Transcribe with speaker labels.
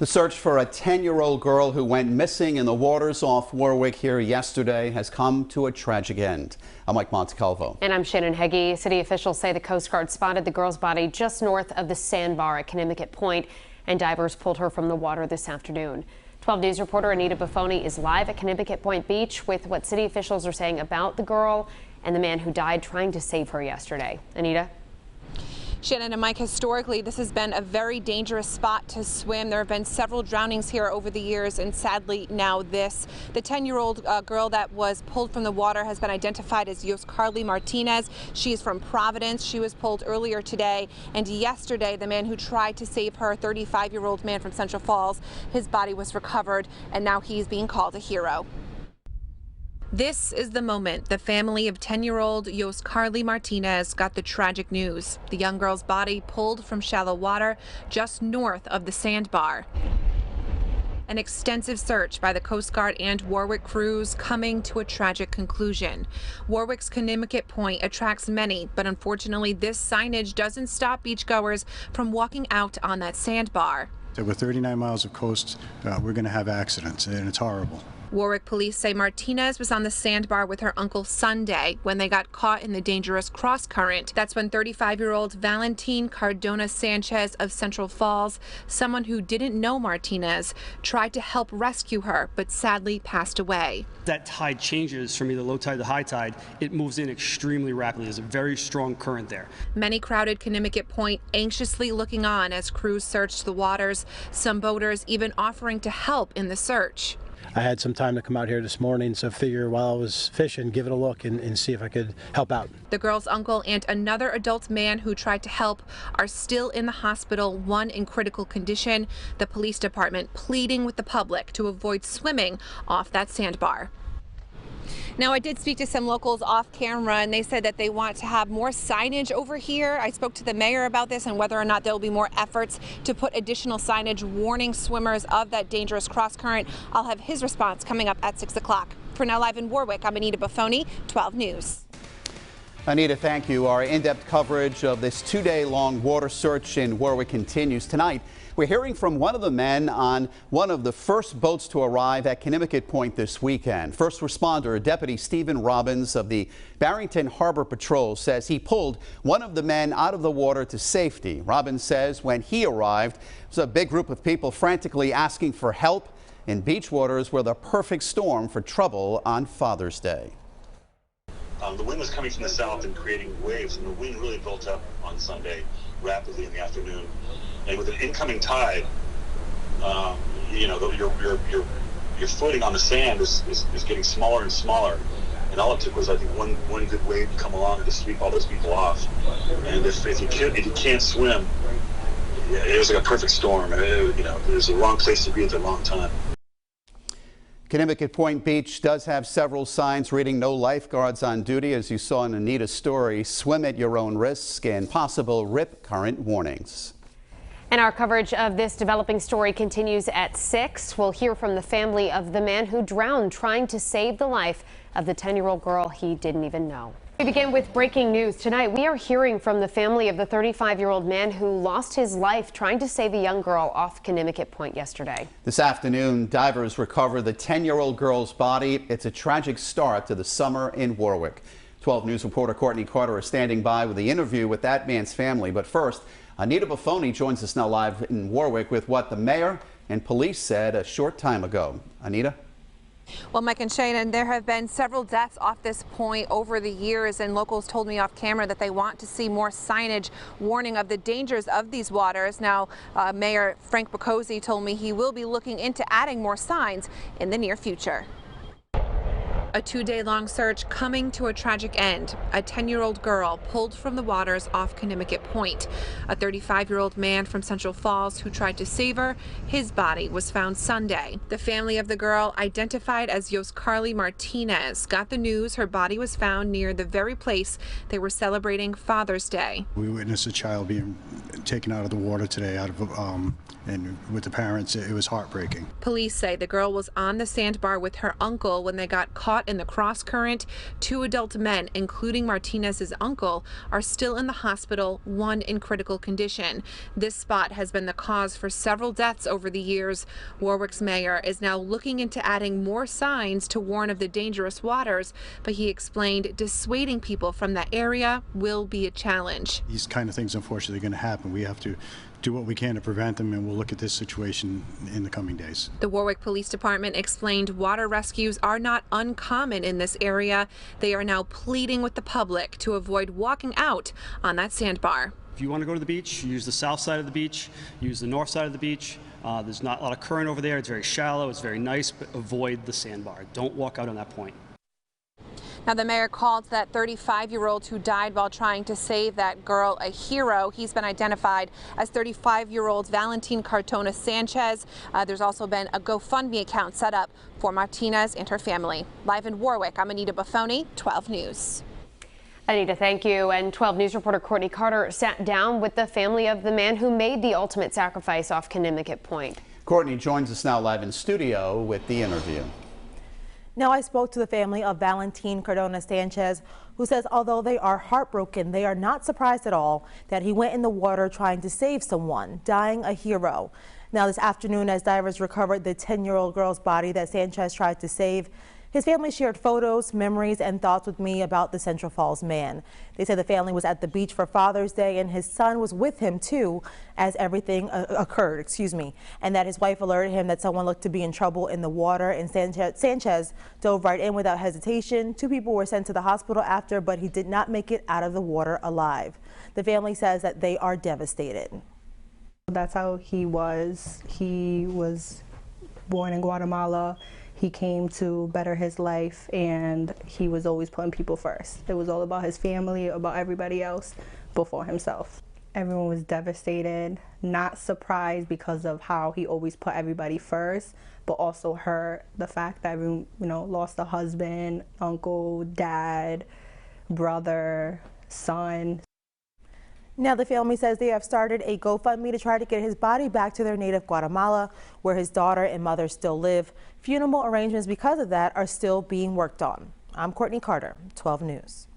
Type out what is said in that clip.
Speaker 1: The search for a 10-year-old girl who went missing in the waters off Warwick here yesterday has come to a tragic end. I'm Mike Montecalvo.
Speaker 2: And I'm Shannon Heggie. City officials say the Coast Guard spotted the girl's body just north of the sandbar at Conimicut Point, and divers pulled her from the water this afternoon. 12 News reporter Anita Buffoni is live at Conimicut Point Beach with what city officials are saying about the girl and the man who died trying to save her yesterday. Anita?
Speaker 3: Shannon and Mike, historically, this has been a very dangerous spot to swim. There have been several drownings here over the years, and sadly now this. The 10-year-old girl that was pulled from the water has been identified as Yoskarly Martinez. She is from Providence. She was pulled earlier today, and yesterday the man who tried to save her, a 35-year-old man from Central Falls, his body was recovered, and now he's being called a hero. This is the moment the family of 10-year-old Yoskarly Martinez got the tragic news. The young girl's body pulled from shallow water just north of the sandbar. An extensive search by the Coast Guard and Warwick crews coming to a tragic conclusion. Warwick's Conimicut Point attracts many, but unfortunately this signage doesn't stop beachgoers from walking out on that sandbar.
Speaker 4: So with 39 miles of coast, we're going to have accidents, and it's horrible.
Speaker 3: Warwick police say Martinez was on the sandbar with her uncle Sunday when they got caught in the dangerous cross current. That's when 35-year-old Valentine Cardona Sanchez of Central Falls, someone who didn't know Martinez, tried to help rescue her, but sadly passed away.
Speaker 5: That tide changes from either low tide to high tide. It moves in extremely rapidly. There's a very strong current there.
Speaker 3: Many crowded Conimicut Point anxiously looking on as crews searched the waters, some boaters even offering to help in the search.
Speaker 6: I had some time to come out here this morning, so I figure while I was fishing, give it a look and see if I could help out.
Speaker 3: The girl's uncle and another adult man who tried to help are still in the hospital, one in critical condition. The police department pleading with the public to avoid swimming off that sandbar. Now, I did speak to some locals off camera, and they said that they want to have more signage over here. I spoke to the mayor about this and whether or not there will be more efforts to put additional signage warning swimmers of that dangerous cross current. I'll have his response coming up at 6 o'clock. For now, live in Warwick, I'm Anita Buffoni, 12 News.
Speaker 1: Anita, thank you. Our in-depth coverage of this two-day-long water search in Warwick continues tonight. We're hearing from one of the men on one of the first boats to arrive at Conimicut Point this weekend. First responder Deputy Stephen Robbins of the Barrington Harbor Patrol says he pulled one of the men out of the water to safety. Robbins says when he arrived, there was a big group of people frantically asking for help, and beach waters were the perfect storm for trouble on Father's Day.
Speaker 7: The wind was coming from the south and creating waves, and the wind really built up on Sunday rapidly in the afternoon. And with an incoming tide, you know, your footing on the sand is getting smaller and smaller. And all it took was, I think, one good wave to come along and to sweep all those people off. And if you can't swim, it was like a perfect storm. You know, it was the wrong place to be at the wrong time.
Speaker 1: Conimicut Point Beach does have several signs reading no lifeguards on duty, as you saw in Anita's story, swim at your own risk, and possible rip current warnings.
Speaker 2: And our coverage of this developing story continues at 6. We'll hear from the family of the man who drowned trying to save the life of the 10-year-old girl he didn't even know. We begin with breaking news. Tonight, we are hearing from the family of the 35-year-old man who lost his life trying to save a young girl off Conimicut Point yesterday.
Speaker 1: This afternoon, divers recovered the 10-year-old girl's body. It's a tragic start to the summer in Warwick. 12 News reporter Courtney Carter is standing by with the interview with that man's family. But first, Anita Buffoni joins us now live in Warwick with what the mayor and police said a short time ago. Anita?
Speaker 3: Well, Mike and Shannon, there have been several deaths off this point over the years, and locals told me off camera that they want to see more signage warning of the dangers of these waters. Now, Mayor Frank Boccosi told me he will be looking into adding more signs in the near future. A two-day-long search coming to a tragic end. A 10-year-old girl pulled from the waters off Conimicut Point. A 35-year-old man from Central Falls who tried to save her, his body was found Sunday. The family of the girl, identified as Yoskarly Martinez, got the news her body was found near the very place they were celebrating Father's Day.
Speaker 4: We witnessed a child being taken out of the water today, and with the parents, it was heartbreaking.
Speaker 3: Police say the girl was on the sandbar with her uncle when they got caught caught in the cross current. 2 adult men, including Martinez's uncle, are still in the hospital, 1 in critical condition. This spot has been the cause for several deaths over the years. Warwick's mayor is now looking into adding more signs to warn of the dangerous waters, but he explained dissuading people from that area will be a challenge.
Speaker 4: These kind of things, unfortunately, are going to happen. We have to do what we can to prevent them, and we'll look at this situation in the coming days.
Speaker 3: The Warwick Police Department explained water rescues are not uncommon in this area. They are now pleading with the public to avoid walking out on that sandbar.
Speaker 5: If you want to go to the beach, use the south side of the beach, use the north side of the beach. There's not a lot of current over there. It's very shallow. It's very nice, but avoid the sandbar. Don't walk out on that point.
Speaker 3: Now, the mayor called that 35-year-old who died while trying to save that girl a hero. He's been identified as 35-year-old Valentin Cartona Sanchez. There's also been a GoFundMe account set up for Martinez and her family. Live in Warwick, I'm Anita Buffoni, 12 News.
Speaker 2: Anita, thank you. And 12 News reporter Courtney Carter sat down with the family of the man who made the ultimate sacrifice off Conimicut Point.
Speaker 1: Courtney joins us now live in studio with the interview.
Speaker 8: Now, I spoke to the family of Valentin Cartona Sanchez, who says although they are heartbroken, they are not surprised at all that he went in the water trying to save someone, dying a hero. Now, this afternoon, as divers recovered the 10-year-old girl's body that Sanchez tried to save, his family shared photos, memories, and thoughts with me about the Central Falls man. They said the family was at the beach for Father's Day, and his son was with him too as everything occurred, and that his wife alerted him that someone looked to be in trouble in the water, and Sanchez dove right in without hesitation. 2 people were sent to the hospital after, but he did not make it out of the water alive. The family says that they are devastated.
Speaker 9: That's how he was. He was born in Guatemala. He came to better his life, and he was always putting people first. It was all about his family, about everybody else before himself. Everyone was devastated, not surprised because of how he always put everybody first, but also hurt the fact that everyone, lost a husband, uncle, dad, brother, son.
Speaker 8: Now, the family says they have started a GoFundMe to try to get his body back to their native Guatemala, where his daughter and mother still live. Funeral arrangements because of that are still being worked on. I'm Courtney Carter, 12 News.